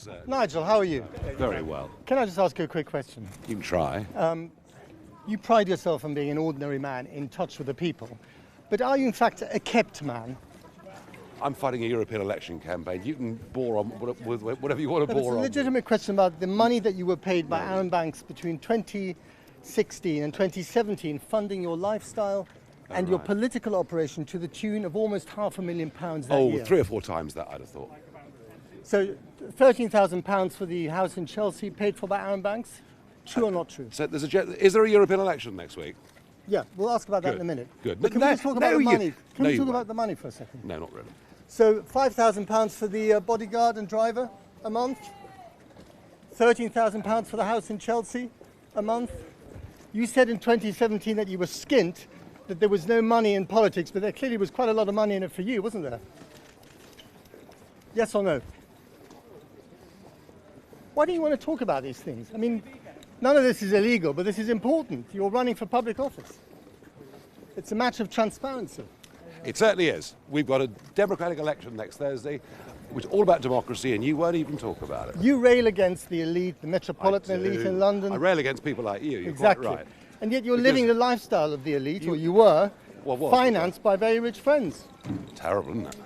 sir. Nigel, how are you? Very well. Can I just ask you a quick question? You can try. You pride yourself on being an ordinary man in touch with the people, but are you in fact a kept man? I'm fighting a European election campaign. You can bore on with whatever you want to It's bore a on. legitimate question about the money that you were paid by Aaron Banks between 2016 and 2017, funding your lifestyle and your political operation to the tune of almost £500,000 that year. 3 or 4 times that, I'd have thought. So £13,000 for the house in Chelsea paid for by Aaron Banks? True or not true? So is there a European election next week? Yeah, we'll ask about that Good. in a minute. Good. But can we just talk about the money? Can No, we you talk won't. about the money for a second? No, not really. So £5,000 for the bodyguard and driver a month? £13,000 for the house in Chelsea a month? You said in 2017 that you were skint, that there was no money in politics, but there clearly was quite a lot of money in it for you, wasn't there? Yes or no? Why do you want to talk about these things? I mean, none of this is illegal, but this is important. You're running for public office. It's a matter of transparency. It certainly is. We've got a democratic election next Thursday, which is all about democracy, and you won't even talk about it. You rail against the elite, the metropolitan elite in London. I rail against people like you. You're Exactly. quite right. And yet you're living the lifestyle of the elite, or you were, What? financed by very rich friends. Terrible, isn't it?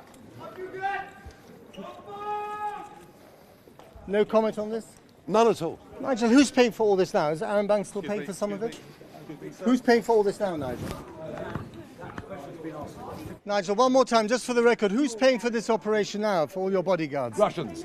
No comment on this? None at all. Nigel, who's paying for all this now? Is Aaron Banks still paying for some of it? Who's paying for all this now, Nigel? Nigel, one more time, just for the record, who's paying for this operation now, for all your bodyguards? Russians.